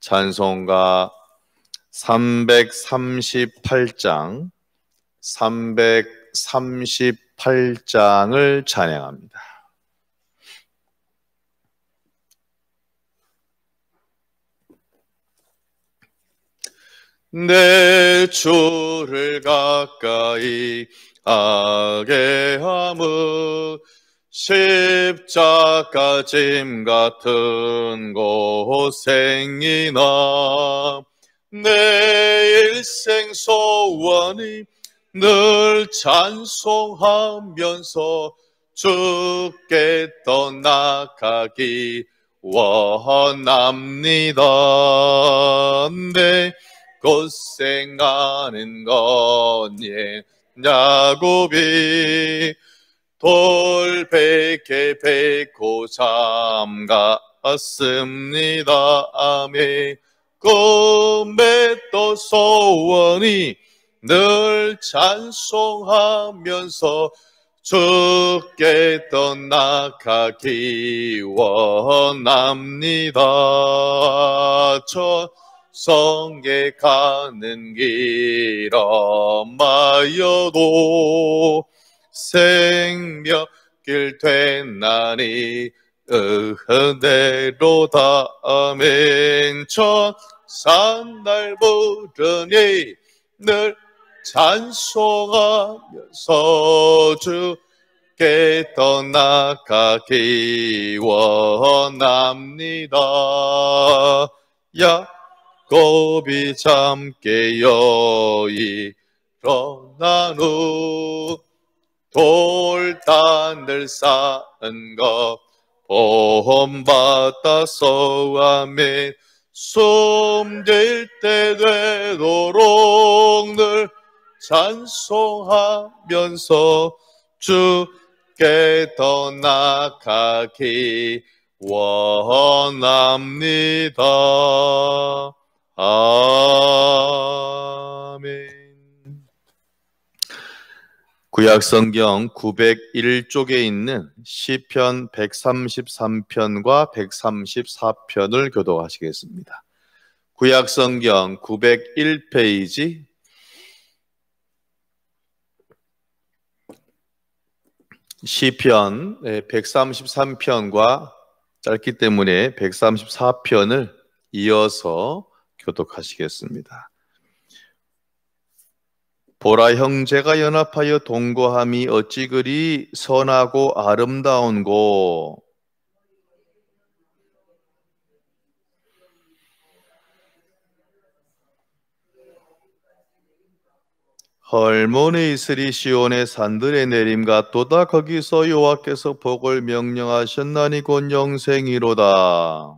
찬송가 338장, 338장을 찬양합니다. 내 주를 가까이 하게 함은 십자가 짐 같은 고생이나 내 일생 소원이 늘 찬송하면서 주께 떠나가기 원합니다. 내 고생하는 건 야곱이 돌베개 베고 잠갔습니다. 아멘. 꿈에 또 소원이 늘 찬송하면서 주께 떠나가기 원합니다. 저 성에 가는 길 엄하여도 생명길 되나니 은혜로다. 아멘. 천산 날 부르니 늘 찬송하면서 주께 떠나가기 원합니다. 야곱이 잠 깨어 일어난 후 돌단을 쌓은 것 본받아서 아멘. 숨질 때 되도록 늘 찬송하면서 주께 떠나가기 원합니다. 아멘. 구약성경 901쪽에 있는 시편 133편과 134편을 교독하시겠습니다. 구약성경 901페이지 시편 133편과 짧기 때문에 134편을 이어서 교독하시겠습니다. 보라, 형제가 연합하여 동거함이 어찌 그리 선하고 아름다운고. 헐몬의 이슬이 시온의 산들에 내림 같도다. 거기서 여호와께서 복을 명령하셨나니 곧 영생이로다.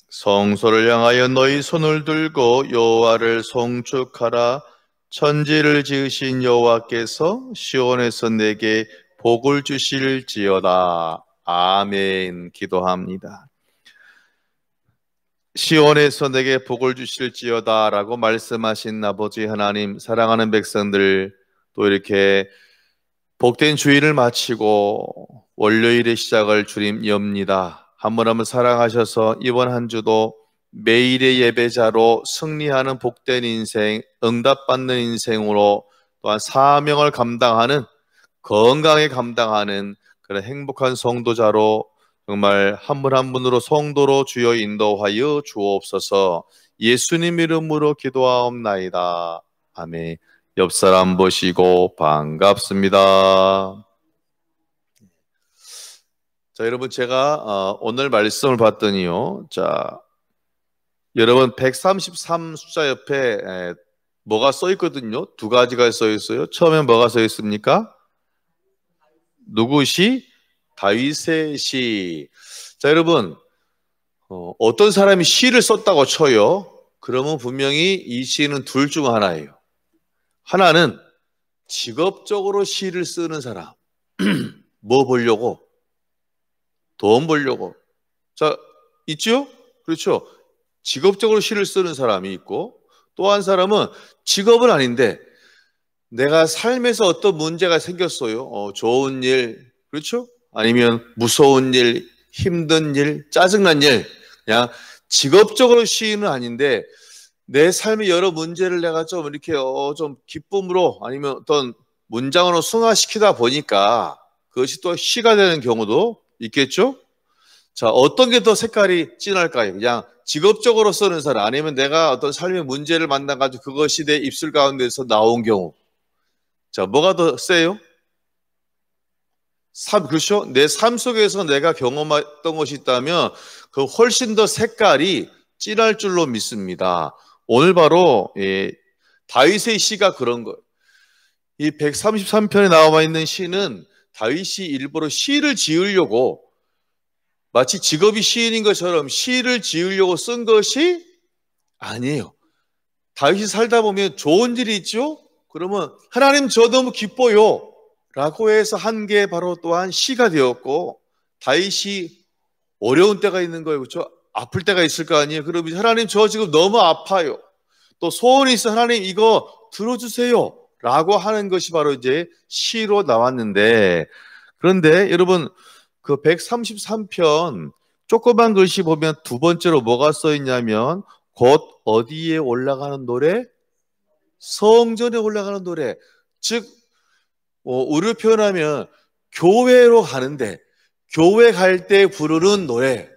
성소를 향하여 너희 손을 들고 여호와를 송축하라. 천지를 지으신 여호와께서 시온에서 내게 복을 주실지어다. 아멘. 기도합니다. 시온에서 내게 복을 주실지어다 라고 말씀하신 아버지 하나님, 사랑하는 백성들, 또 이렇게 복된 주일을 마치고 월요일의 시작을 주님 엽니다. 한 번 한번 사랑하셔서 이번 한 주도 매일의 예배자로 승리하는 복된 인생, 응답받는 인생으로, 또한 사명을 감당하는, 건강에 감당하는 그런 행복한 성도자로 정말 한 분 한 분으로 성도로 주여 인도하여 주옵소서. 예수님 이름으로 기도하옵나이다. 아멘. 옆 사람 보시고 반갑습니다. 자, 여러분, 제가 오늘 말씀을 봤더니요, 자, 여러분 133 숫자 옆에 뭐가 써 있거든요. 두 가지가 써 있어요. 처음에 뭐가 써 있습니까? 누구 시? 다윗의 시. 자, 여러분, 어떤 사람이 시를 썼다고 쳐요. 그러면 분명히 이 시는 둘 중 하나예요. 하나는 직업적으로 시를 쓰는 사람. 뭐 보려고? 돈 벌려고. 자, 있죠? 그렇죠? 직업적으로 시를 쓰는 사람이 있고, 또 한 사람은 직업은 아닌데 내가 삶에서 어떤 문제가 생겼어요. 좋은 일, 그렇죠? 아니면 무서운 일, 힘든 일, 짜증난 일, 그냥 직업적으로 시인은 아닌데 내 삶의 여러 문제를 내가 좀 이렇게 좀 기쁨으로 아니면 어떤 문장으로 승화시키다 보니까 그것이 또 시가 되는 경우도 있겠죠? 자, 어떤 게 더 색깔이 진할까요? 그냥 직업적으로 쓰는 사람 아니면 내가 어떤 삶의 문제를 만나가지고 그것이 내 입술 가운데서 나온 경우. 자, 뭐가 더 세요? 그렇죠? 내 삶 속에서 내가 경험했던 것이 있다면 그 훨씬 더 색깔이 진할 줄로 믿습니다. 오늘 바로 다윗의 시가 그런 거예요. 이 133편에 나와 있는 시는 다윗이 일부러 시를 지으려고 마치 직업이 시인인 것처럼 시를 지으려고 쓴 것이 아니에요. 다윗이 살다 보면 좋은 일이 있죠? 그러면 하나님 저 너무 기뻐요 라고 해서 한 게 바로 또한 시가 되었고 다윗이 어려운 때가 있는 거예요. 그렇죠? 아플 때가 있을 거 아니에요. 그러면 하나님 저 지금 너무 아파요. 또 소원이 있어 하나님 이거 들어주세요 라고 하는 것이 바로 이제 시로 나왔는데 그런데 여러분 그 133편 조그만 글씨 보면 두 번째로 뭐가 써 있냐면 곧 어디에 올라가는 노래? 성전에 올라가는 노래. 즉 우리로 표현하면 교회로 가는데 교회 갈 때 부르는 노래.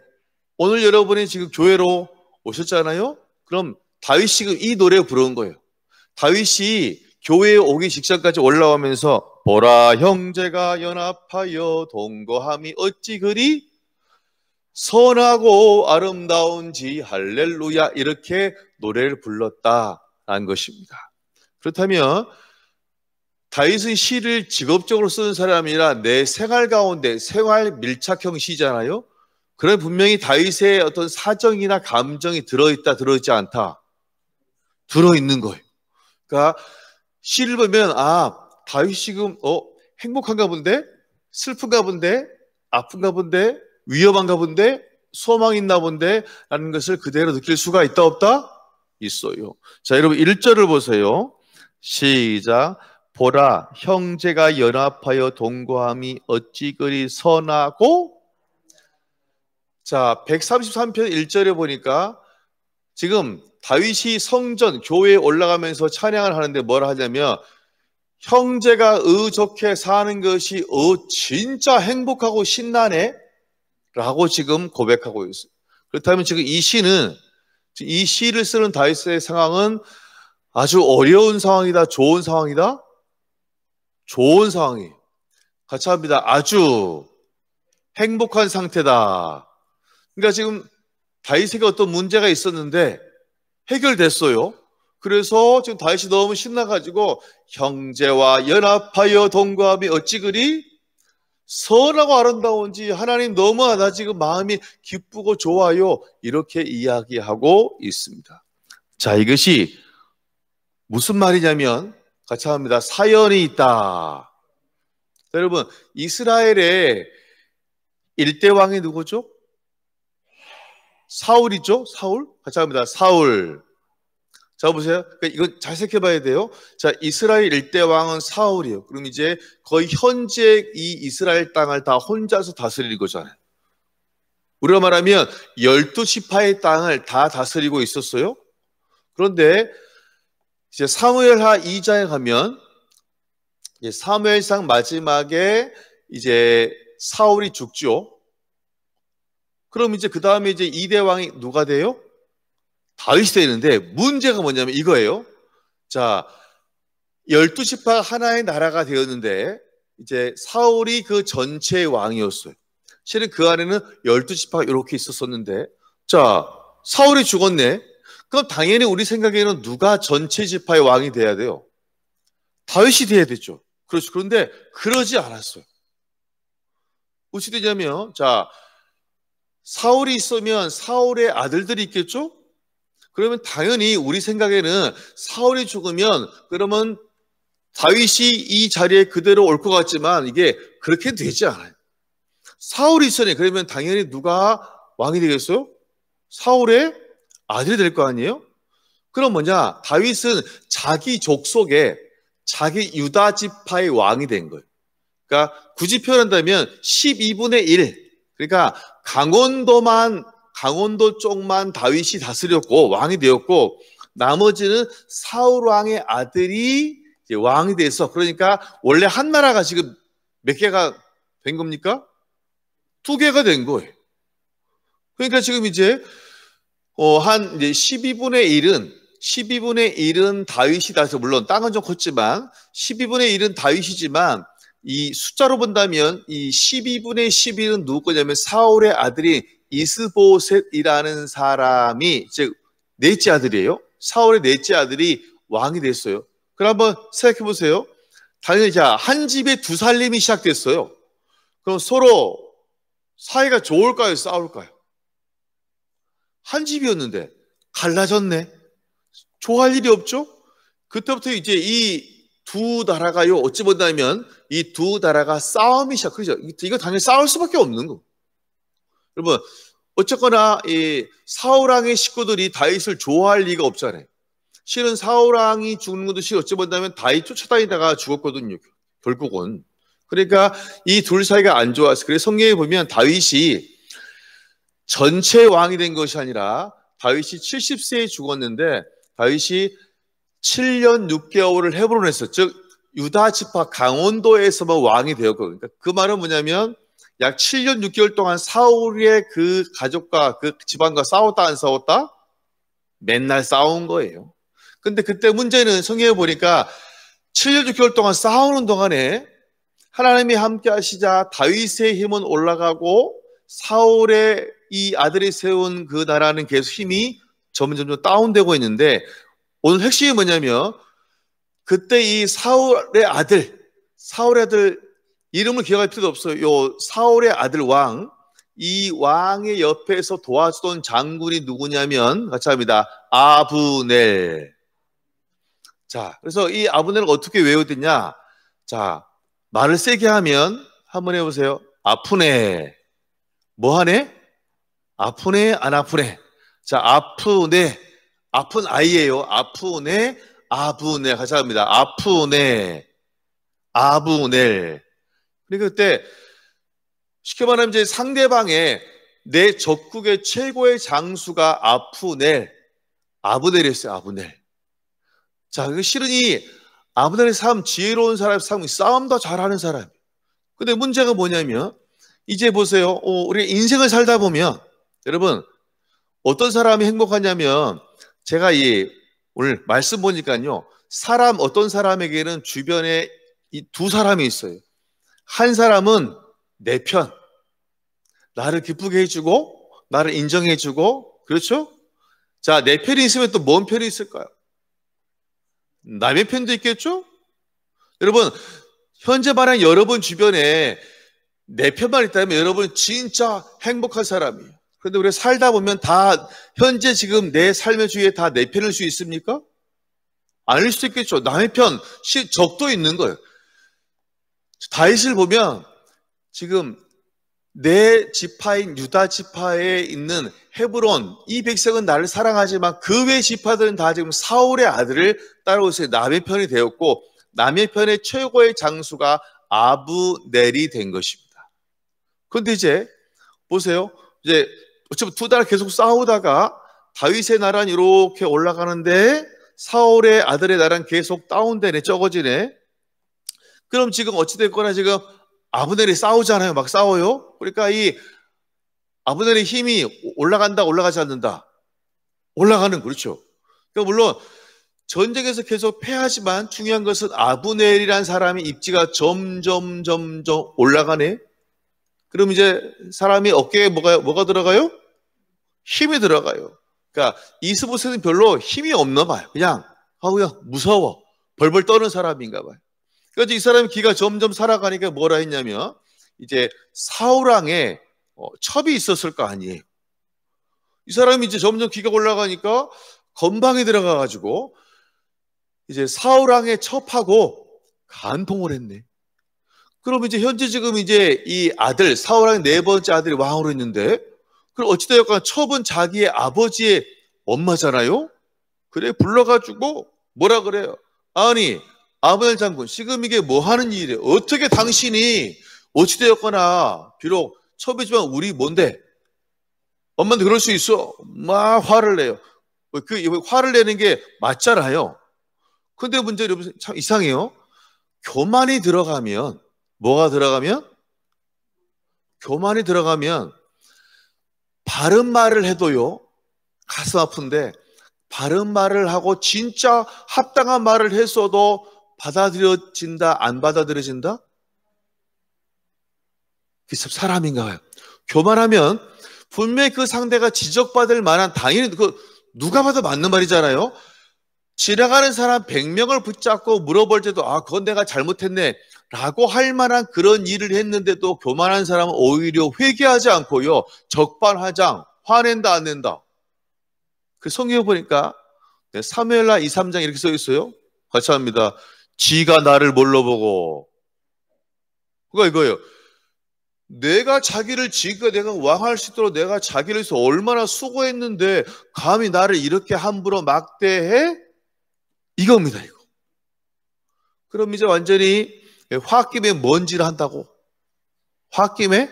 오늘 여러분이 지금 교회로 오셨잖아요. 그럼 다윗이 지금 이 노래 부른 거예요. 다윗이 교회에 오기 직전까지 올라오면서 보라 형제가 연합하여 동거함이 어찌 그리 선하고 아름다운지 할렐루야 이렇게 노래를 불렀다라는 것입니다. 그렇다면 다윗은 시를 직업적으로 쓰는 사람이 아니라 내 생활 가운데 생활 밀착형 시잖아요. 그럼 분명히 다윗의 어떤 사정이나 감정이 들어있다 들어있지 않다 들어있는 거예요. 그러니까 시를 보면 다윗이 지금 행복한가 본데 슬픈가 본데 아픈가 본데 위험한가 본데 소망이 있나 본데 라는 것을 그대로 느낄 수가 있다 없다? 있어요. 자 여러분 1절을 보세요. 시작. 보라 형제가 연합하여 동거함이 어찌 그리 선하고. 자 133편 1절에 보니까 지금 다윗이 성전 교회에 올라가면서 찬양을 하는데 뭐라 하냐면 형제가 의좋게 사는 것이 진짜 행복하고 신나네 라고 지금 고백하고 있어요. 그렇다면 지금 이 시를 쓰는 다윗의 상황은 아주 어려운 상황이다 좋은 상황이다? 좋은 상황이에요. 같이 합니다. 아주 행복한 상태다. 그러니까 지금 다윗에게 어떤 문제가 있었는데 해결됐어요. 그래서 지금 다윗이 너무 신나가지고 형제와 연합하여 동거함이 어찌 그리 선하고 아름다운지 하나님 너무 나 지금 마음이 기쁘고 좋아요 이렇게 이야기하고 있습니다. 자 이것이 무슨 말이냐면 같이 합니다. 사연이 있다. 자, 여러분 이스라엘의 일대 왕이 누구죠? 사울이죠. 사울 같이 합니다. 사울. 자 보세요. 그러니까 이건 잘 생각해봐야 돼요. 자 이스라엘 일대 왕은 사울이에요. 그럼 이제 거의 현재 이 이스라엘 땅을 다 혼자서 다스리는 거잖아요. 우리가 말하면 12지파의 땅을 다 다스리고 있었어요. 그런데 이제 사무엘하 2장에 가면 이제 사무엘상 마지막에 이제 사울이 죽죠. 그럼 이제 그 다음에 이제 2대 왕이 누가 돼요? 다윗이 되는데 문제가 뭐냐면 이거예요. 자, 12지파가 하나의 나라가 되었는데 이제 사울이 그 전체의 왕이었어요. 실은 그 안에는 12지파가 이렇게 있었었는데 자, 사울이 죽었네. 그럼 당연히 우리 생각에는 누가 전체 지파의 왕이 돼야 돼요? 다윗이 돼야 되죠. 그렇죠. 그런데 그러지 않았어요. 어찌 되냐면 자, 사울이 있으면 사울의 아들들이 있겠죠? 그러면 당연히 우리 생각에는 사울이 죽으면 그러면 다윗이 이 자리에 그대로 올 것 같지만 이게 그렇게 되지 않아요. 사울이 있으니 그러면 당연히 누가 왕이 되겠어요? 사울의 아들이 될 거 아니에요? 그럼 뭐냐? 다윗은 자기 족속에 자기 유다 지파의 왕이 된 거예요. 그러니까 굳이 표현한다면 12분의 1. 그러니까 강원도 쪽만 다윗이 다스렸고 왕이 되었고 나머지는 사울 왕의 아들이 이제 왕이 돼서 그러니까 원래 한 나라가 지금 몇 개가 된 겁니까? 2개가 된 거예요. 그러니까 지금 이제 한 이제 12분의 1은 다윗이 다서 물론 땅은 좀 컸지만 12분의 1은 다윗이지만 이 숫자로 본다면 이 12분의 11은 누구 거냐면 사울의 아들이 이스보셋이라는 사람이 즉 넷째 아들이에요. 사울의 넷째 아들이 왕이 됐어요. 그럼 한번 생각해 보세요. 당연히 자, 한 집에 두 살림이 시작됐어요. 그럼 서로 사이가 좋을까요? 싸울까요? 한 집이었는데 갈라졌네. 좋아할 일이 없죠? 그때부터 이제 이 두 나라가요. 어찌 본다면 이 두 나라가 싸움이 시작하죠. 이거 당연히 싸울 수밖에 없는 거. 여러분 어쨌거나 이 사울왕의 식구들이 다윗을 좋아할 리가 없잖아요. 실은 사울왕이 죽는 것도 어찌 본다면 다윗 쫓아다니다가 죽었거든요. 결국은. 그러니까 이 둘 사이가 안 좋아서 그래서 성경에 보면 다윗이 전체 왕이 된 것이 아니라 다윗이 70세에 죽었는데 다윗이 7년 6개월을 헤브론에 있었죠. 즉 유다 지파 강원도에서만 왕이 되었거든요. 그러니까 그 말은 뭐냐면 약 7년 6개월 동안 사울의 그 가족과 그 집안과 싸웠다 안 싸웠다? 맨날 싸운 거예요. 근데 그때 문제는 성경에 보니까 7년 6개월 동안 싸우는 동안에 하나님이 함께 하시자 다윗의 힘은 올라가고 사울의 이 아들이 세운 그 나라는 계속 힘이 점점 다운되고 있는데 오늘 핵심이 뭐냐면 그때 이 사울의 아들 이름을 기억할 필요도 없어요. 요 사울의 아들 왕, 이 왕의 옆에서 도와주던 장군이 누구냐면 같이 합니다. 아브넬. 자, 그래서 이 아브넬을 어떻게 외워야 냐 자, 말을 세게 하면 한번 해보세요. 아프네. 뭐 하네? 아프네, 안 아프네? 자, 아프네. 아픈 아이예요. 아프네, 아브넬. 같이 합니다. 아프네, 아브넬. 그러니까 그때 쉽게 말하면 이제 상대방의 내 적국의 최고의 장수가 아브넬이었어요. 아브넬. 자, 그 실은 이 아브넬의 삶, 지혜로운 사람의 삶, 싸움도 잘하는 사람. 근데 문제가 뭐냐면 이제 보세요. 우리 인생을 살다 보면 여러분 어떤 사람이 행복하냐면 제가 오늘 말씀 보니까요. 어떤 사람에게는 주변에 이 두 사람이 있어요. 한 사람은 내 편. 나를 기쁘게 해주고, 나를 인정해주고, 그렇죠? 자, 내 편이 있으면 또 뭔 편이 있을까요? 남의 편도 있겠죠? 여러분, 현재 말한 여러분 주변에 내 편만 있다면 여러분 진짜 행복한 사람이에요. 그런데 우리가 살다 보면 다 현재 지금 내 삶의 주위에 다 내 편일 수 있습니까? 아닐 수도 있겠죠. 남의 편, 적도 있는 거예요. 다윗을 보면 지금 내 지파인 유다 지파에 있는 헤브론 이 백성은 나를 사랑하지만 그 외 지파들은 다 지금 사울의 아들을 따라오세요. 남의 편이 되었고 남의 편의 최고의 장수가 아브넬이 된 것입니다. 그런데 이제 보세요. 이제 어차피 두 나라 계속 싸우다가 다윗의 나라는 이렇게 올라가는데 사울의 아들의 나라는 계속 다운되네, 적어지네. 그럼 지금 어찌됐거나 지금 아브넬이 싸우잖아요. 막 싸워요. 그러니까 이 아브넬의 힘이 올라간다, 올라가지 않는다. 올라가는, 그렇죠. 그러니까 물론 전쟁에서 계속 패하지만 중요한 것은 아브넬이라는 사람의 입지가 점점 올라가네. 그럼 이제 사람이 어깨에 뭐가 들어가요? 힘이 들어가요. 그러니까 이스보셋은 별로 힘이 없나 봐요. 그냥 무서워. 벌벌 떠는 사람인가 봐요. 그래서 이 사람이 기가 점점 살아가니까 뭐라 했냐면 이제 사울왕의 첩이 있었을 거 아니에요. 이 사람이 이제 점점 기가 올라가니까 건방에 들어가가지고 이제 사울왕의 첩하고 간통을 했네. 그럼 이제 현재 지금 이제 이 아들 사울왕의 네 번째 아들이 왕으로 있는데 그럼 어찌되었건 첩은 자기의 아버지의 엄마잖아요. 그래 불러가지고 뭐라 그래요? 아니 아브넬 장군, 지금 이게 뭐 하는 일이에요? 어떻게 당신이 어찌되었거나 비록 첩이지만 우리 뭔데? 엄마한테 그럴 수 있어. 막 화를 내요. 그 화를 내는 게 맞잖아요. 근데 문제는 참 이상해요. 교만이 들어가면, 뭐가 들어가면? 교만이 들어가면 바른 말을 해도요, 가슴 아픈데 바른 말을 하고 진짜 합당한 말을 했어도 받아들여진다, 안 받아들여진다? 그게 참 사람인가 봐요. 교만하면 분명히 그 상대가 지적받을 만한, 당연히 누가 봐도 맞는 말이잖아요. 지나가는 사람 100명을 붙잡고 물어볼 때도 그건 내가 잘못했네 라고 할 만한 그런 일을 했는데도 교만한 사람은 오히려 회개하지 않고요, 적반하장, 화낸다 안 낸다. 그 성경에 보니까 사무엘하 2, 3장 이렇게 써 있어요. 같이 합니다. 지가 나를 뭘로 보고. 그거 이거예요. 내가 왕할 수 있도록 내가 자기를 위해서 얼마나 수고했는데 감히 나를 이렇게 함부로 막대해? 이겁니다, 이거. 그럼 이제 완전히 홧김에 먼지를 한다고. 홧김에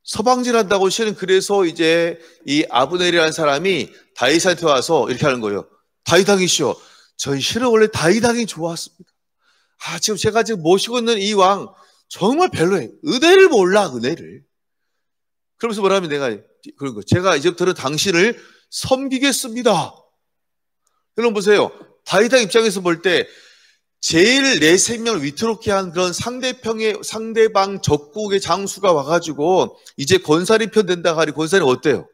서방질 한다고. 실은 그래서 이제 이 아브넬이라는 사람이 다윗한테 와서 이렇게 하는 거예요. 다윗왕이시여, 저희 실은 원래 다윗왕이 좋았습니다. 지금 제가 지금 모시고 있는 이 왕 정말 별로예요. 은혜를 몰라, 은혜를. 그러면서 뭐라면 내가 그런 거, 제가 이제부터는 당신을 섬기겠습니다. 여러분 보세요. 다윗왕 입장에서 볼 때 제일 내 생명을 위태롭게 한 그런 상대방 적국의 장수가 와가지고 이제 권사님 편 된다 하니 권사님 어때요?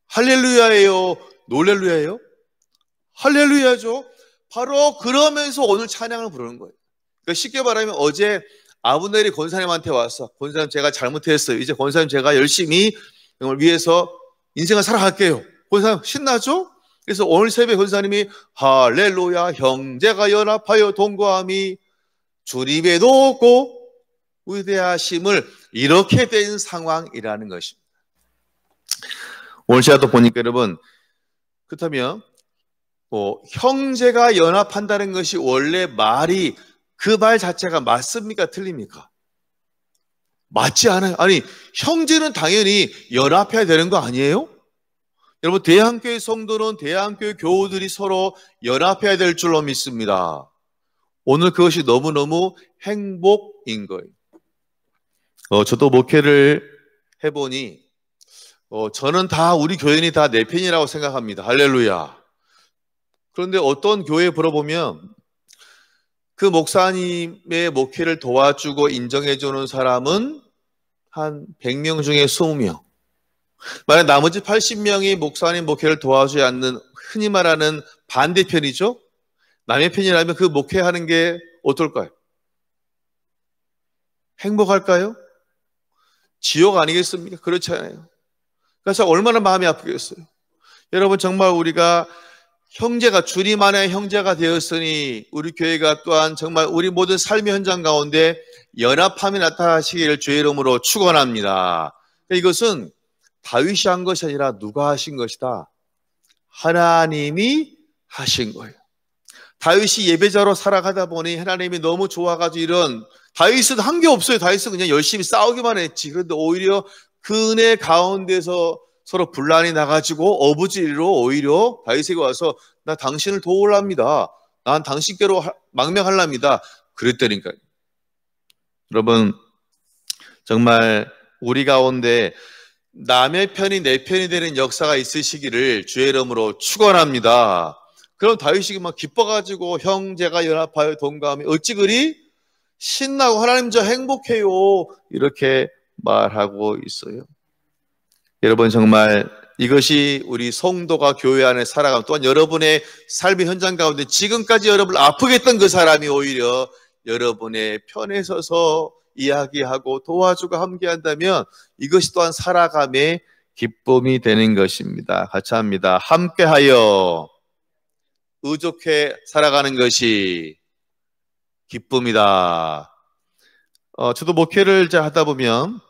할렐루야예요? 놀렐루야예요? 할렐루야죠. 바로 그러면서 오늘 찬양을 부르는 거예요. 그러니까 쉽게 말하면 어제 아브넬이 권사님한테 와서, 권사님 제가 잘못했어요. 이제 권사님 제가 열심히 위해서 인생을 살아갈게요. 권사님 신나죠? 그래서 오늘 새벽에 권사님이 할렐루야, 형제가 연합하여 동거함이 주님의 높고 위대하심을, 이렇게 된 상황이라는 것입니다. 오늘 제가 또 보니까 여러분, 그렇다면 형제가 연합한다는 것이 원래 말이, 그 말 자체가 맞습니까? 틀립니까? 맞지 않아요. 아니, 형제는 당연히 연합해야 되는 거 아니에요? 여러분, 대한교회 성도는 대한교회 교우들이 서로 연합해야 될 줄로 믿습니다. 오늘 그것이 너무너무 행복인 거예요. 저도 목회를 해보니 저는 우리 교인이 다 내 편이라고 생각합니다. 할렐루야. 그런데 어떤 교회에 물어보면 그 목사님의 목회를 도와주고 인정해주는 사람은 한 100명 중에 20명. 만약 나머지 80명이 목사님 목회를 도와주지 않는, 흔히 말하는 반대편이죠. 남의 편이라면 그 목회하는 게 어떨까요? 행복할까요? 지옥 아니겠습니까? 그렇지 않아요. 그래서 얼마나 마음이 아프겠어요. 여러분, 정말 우리가 형제가, 주님 안에 형제가 되었으니 우리 교회가 또한 정말 우리 모든 삶의 현장 가운데 연합함이 나타나시기를 주의 이름으로 축원합니다. 이것은 다윗이 한 것이 아니라 누가 하신 것이다? 하나님이 하신 거예요. 다윗이 예배자로 살아가다 보니 하나님이 너무 좋아가지고 다윗은 한 게 없어요. 다윗은 그냥 열심히 싸우기만 했지. 그런데 오히려 그 은혜 가운데서 서로 분란이 나가지고 어부지리로 오히려 다윗에게 와서 나 당신을 도우랍니다. 난 당신께로 망명하랍니다. 그랬다니까요. 여러분, 정말 우리 가운데 남의 편이 내 편이 되는 역사가 있으시기를 주의 이름으로 축원합니다. 그럼 다윗이 막 기뻐가지고 형제가 연합하여 동감이 어찌 그리 신나고 하나님 저 행복해요, 이렇게 말하고 있어요. 여러분, 정말 이것이 우리 성도가 교회 안에 살아가면, 또한 여러분의 삶의 현장 가운데 지금까지 여러분을 아프게 했던 그 사람이 오히려 여러분의 편에 서서 이야기하고 도와주고 함께한다면 이것이 또한 살아감의 기쁨이 되는 것입니다. 같이 합니다. 함께하여 의족해 살아가는 것이 기쁨이다. 저도 목회를 이제 하다 보면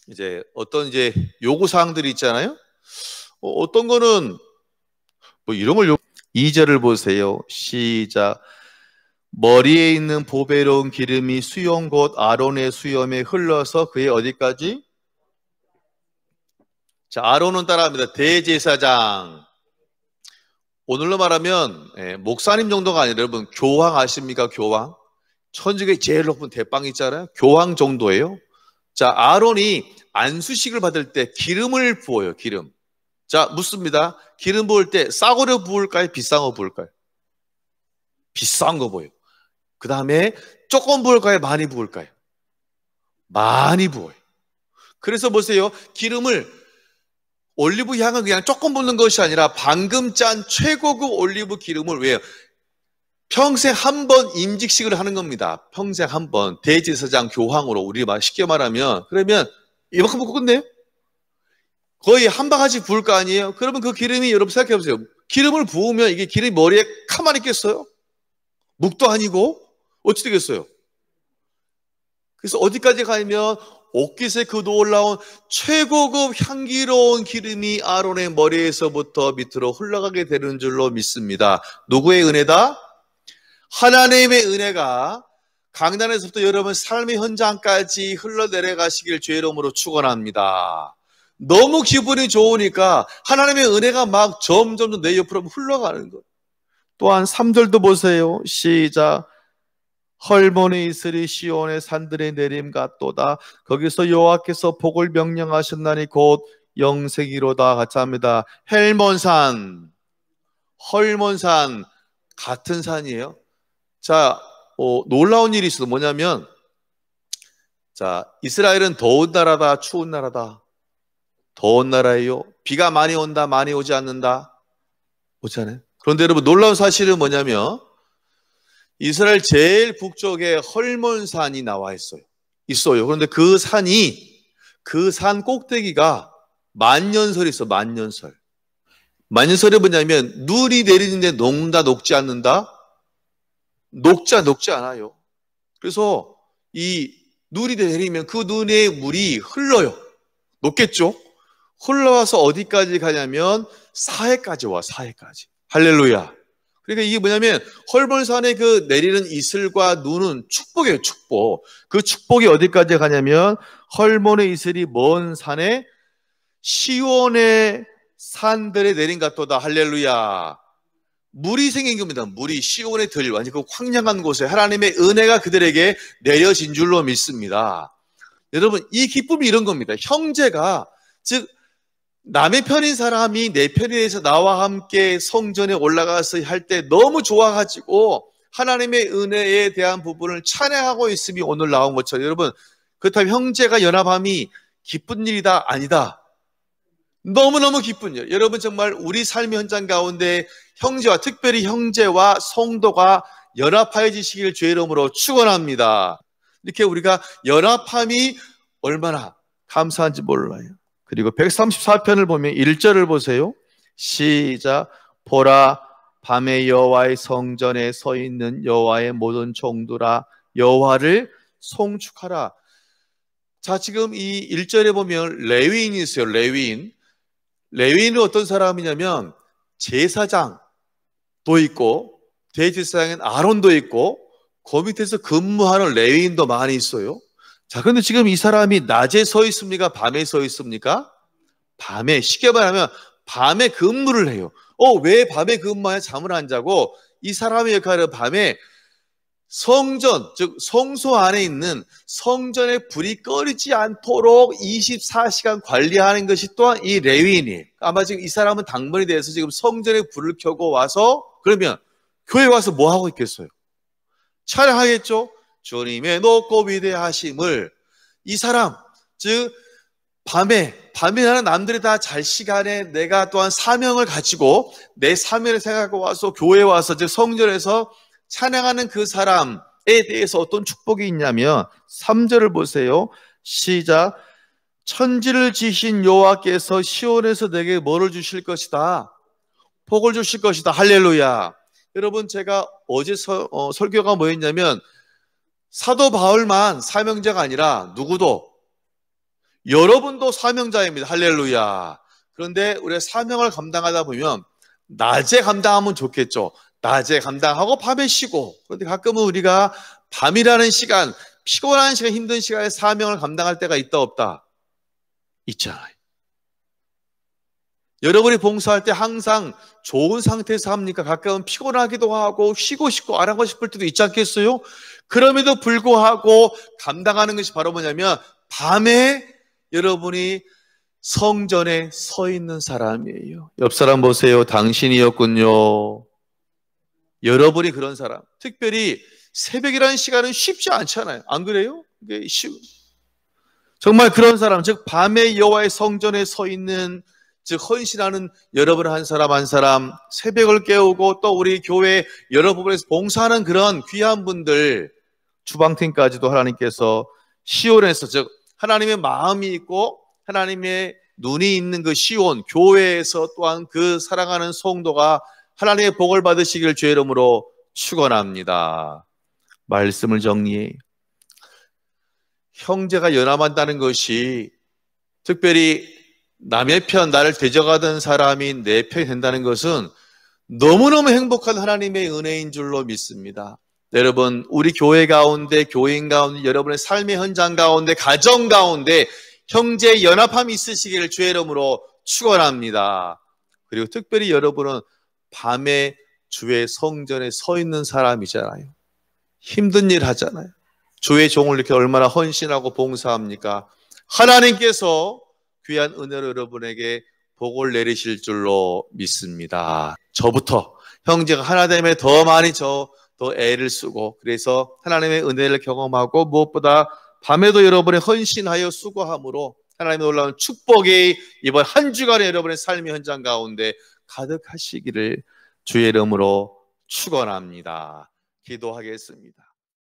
이제 어떤 요구 사항들이 있잖아요. 어떤 거는 뭐 이런 걸 2절을 보세요. 시작. 머리에 있는 보배로운 기름이 수염 곧 아론의 수염에 흘러서 그의 어디까지? 자, 아론은 따라합니다. 대제사장. 오늘로 말하면 목사님 정도가 아니라 여러분 교황 아십니까? 교황. 천주교의 제일 높은 대빵 있잖아요. 교황 정도예요. 자, 아론이 안수식을 받을 때 기름을 부어요. 기름. 자, 묻습니다. 기름 부을 때 싸구려 부을까요? 비싼 거 부을까요? 비싼 거 부어요. 그 다음에 조금 부을까요? 많이 부을까요? 많이 부어요. 그래서 보세요. 기름을 올리브 향은 그냥 조금 붓는 것이 아니라 방금 짠 최고급 올리브 기름을 왜요? 평생 한 번 임직식을 하는 겁니다. 평생 한 번 대제사장 교황으로 우리 쉽게 말하면 그러면 이만큼 붓고 끝내요? 거의 한 바가지 부을 거 아니에요? 그러면 그 기름이 여러분 생각해 보세요. 기름을 부으면 이게 기름이 머리에 가만히 있겠어요? 묵도 아니고 어찌 되겠어요? 그래서 어디까지 가면 옷깃에 그 놀라운 최고급 향기로운 기름이 아론의 머리에서부터 밑으로 흘러가게 되는 줄로 믿습니다. 누구의 은혜다? 하나님의 은혜가 강단에서부터 여러분 삶의 현장까지 흘러내려가시길 주의 이름으로 축원합니다. 너무 기분이 좋으니까 하나님의 은혜가 막 점점 내 옆으로 흘러가는 거예요. 또한 3절도 보세요. 시작. 헐몬의 이슬이 시온의 산들의 내림 같도다. 거기서 여호와께서 복을 명령하셨나니 곧 영생이로다. 같이 합니다. 헬몬산, 헐몬산 같은 산이에요. 자, 놀라운 일이 있어요. 뭐냐면, 자, 이스라엘은 더운 나라다, 추운 나라다. 더운 나라예요. 비가 많이 온다, 많이 오지 않는다. 오지 않아요? 그런데 여러분 놀라운 사실은 뭐냐면 이스라엘 제일 북쪽에 헐몬산이 나와 있어요. 그런데 그 산 꼭대기가 만년설이 있어. 만년설. 만년설이 뭐냐면 눈이 내리는데 녹는다, 녹지 않는다? 녹지 않아요. 그래서 이 눈이 내리면 그 눈에 물이 흘러요. 녹겠죠? 흘러와서 어디까지 가냐면 사해까지 와. 사해까지. 할렐루야. 그러니까 이게 뭐냐면 헐몬산에 그 내리는 이슬과 눈은 축복이에요. 축복. 그 축복이 어디까지 가냐면 헐몬의 이슬이 먼 산에 시온의 산들에 내린 같도다. 할렐루야. 물이 생긴 겁니다. 물이 시온의 들 완전 그 황량한 곳에 하나님의 은혜가 그들에게 내려진 줄로 믿습니다. 여러분 이 기쁨이 이런 겁니다. 형제가 즉 남의 편인 사람이 내 편에 대해서 나와 함께 성전에 올라가서 할 때 너무 좋아가지고 하나님의 은혜에 대한 부분을 찬양하고 있음이 오늘 나온 것처럼 여러분 그렇다면 형제가 연합함이 기쁜 일이다? 아니다. 너무너무 기쁜 일. 여러분 정말 우리 삶의 현장 가운데 형제와 특별히 형제와 성도가 연합하여지시길 주의 이름으로 축원합니다. 이렇게 우리가 연합함이 얼마나 감사한지 몰라요. 그리고 134편을 보면 1절을 보세요. 시작. 보라 밤에 여호와의 성전에 서 있는 여호와의 모든 종들아 여호와를 송축하라. 자, 지금 이 1절에 보면 레위인이 있어요. 레위인은 어떤 사람이냐면 제사장도 있고 대제사장인 아론도 있고 그 밑에서 근무하는 레위인도 많이 있어요. 자, 그런데 지금 이 사람이 낮에 서 있습니까? 밤에 서 있습니까? 밤에, 쉽게 말하면 밤에 근무를 해요. 왜 밤에 근무하냐? 잠을 안 자고 이 사람의 역할은 밤에 성전, 즉 성소 안에 있는 성전에 불이 꺼지지 않도록 24시간 관리하는 것이 또한 이 레위인이에요. 아마 지금 이 사람은 당번이 돼서 지금 성전에 불을 켜고 와서 그러면 교회 와서 뭐 하고 있겠어요? 찬양하겠죠? 주님의 높고 위대하심을 이 사람, 즉 밤에 나는 남들이 다 잘 시간에 내가 또한 사명을 가지고 내 사명을 생각하고 와서 교회에 와서 즉 성전에서 찬양하는 그 사람에 대해서 어떤 축복이 있냐면 3절을 보세요. 시작. 천지를 지신 여호와께서 시온에서 내게 뭐를 주실 것이다? 복을 주실 것이다. 할렐루야. 여러분 제가 어제 설교가 뭐였냐면 사도 바울만 사명자가 아니라 누구도 여러분도 사명자입니다. 할렐루야. 그런데 우리가 사명을 감당하다 보면 낮에 감당하면 좋겠죠. 낮에 감당하고 밤에 쉬고, 그런데 가끔은 우리가 밤이라는 시간, 피곤한 시간, 힘든 시간에 사명을 감당할 때가 있다 없다? 있잖아요. 여러분이 봉사할 때 항상 좋은 상태에서 합니까? 가끔은 피곤하기도 하고 쉬고 싶고 안 하고 싶을 때도 있지 않겠어요? 그럼에도 불구하고 감당하는 것이 바로 뭐냐면 밤에 여러분이 성전에 서 있는 사람이에요. 옆 사람 보세요. 당신이었군요. 여러분이 그런 사람. 특별히 새벽이라는 시간은 쉽지 않잖아요. 안 그래요? 이게 정말 그런 사람, 즉 밤에 여호와의 성전에 서 있는, 즉 헌신하는 여러분 한 사람 한 사람, 새벽을 깨우고 또 우리 교회 여러 부분에서 봉사하는 그런 귀한 분들, 주방팀까지도 하나님께서 시온에서, 즉 하나님의 마음이 있고 하나님의 눈이 있는 그 시온 교회에서 또한 그 사랑하는 성도가 하나님의 복을 받으시길 주의 이름으로 축원합니다. 말씀을 정리해. 형제가 연합한다는 것이, 특별히 남의 편, 나를 대적하던 사람이 내 편이 된다는 것은 너무너무 행복한 하나님의 은혜인 줄로 믿습니다. 여러분, 우리 교회 가운데, 교인 가운데, 여러분의 삶의 현장 가운데, 가정 가운데 형제 연합함이 있으시기를 주의 이름으로 축원합니다. 그리고 특별히 여러분은 밤에 주의 성전에 서 있는 사람이잖아요. 힘든 일 하잖아요. 주의 종을 이렇게 얼마나 헌신하고 봉사합니까? 하나님께서 귀한 은혜로 여러분에게 복을 내리실 줄로 믿습니다. 저부터 형제가 하나 되면 더 많이 더 애를 쓰고, 그래서 하나님의 은혜를 경험하고 무엇보다 밤에도 여러분의 헌신하여 수고함으로 하나님의 놀라운 축복이 이번 한 주간의 여러분의 삶의 현장 가운데 가득하시기를 주의 이름으로 축원합니다. 기도하겠습니다.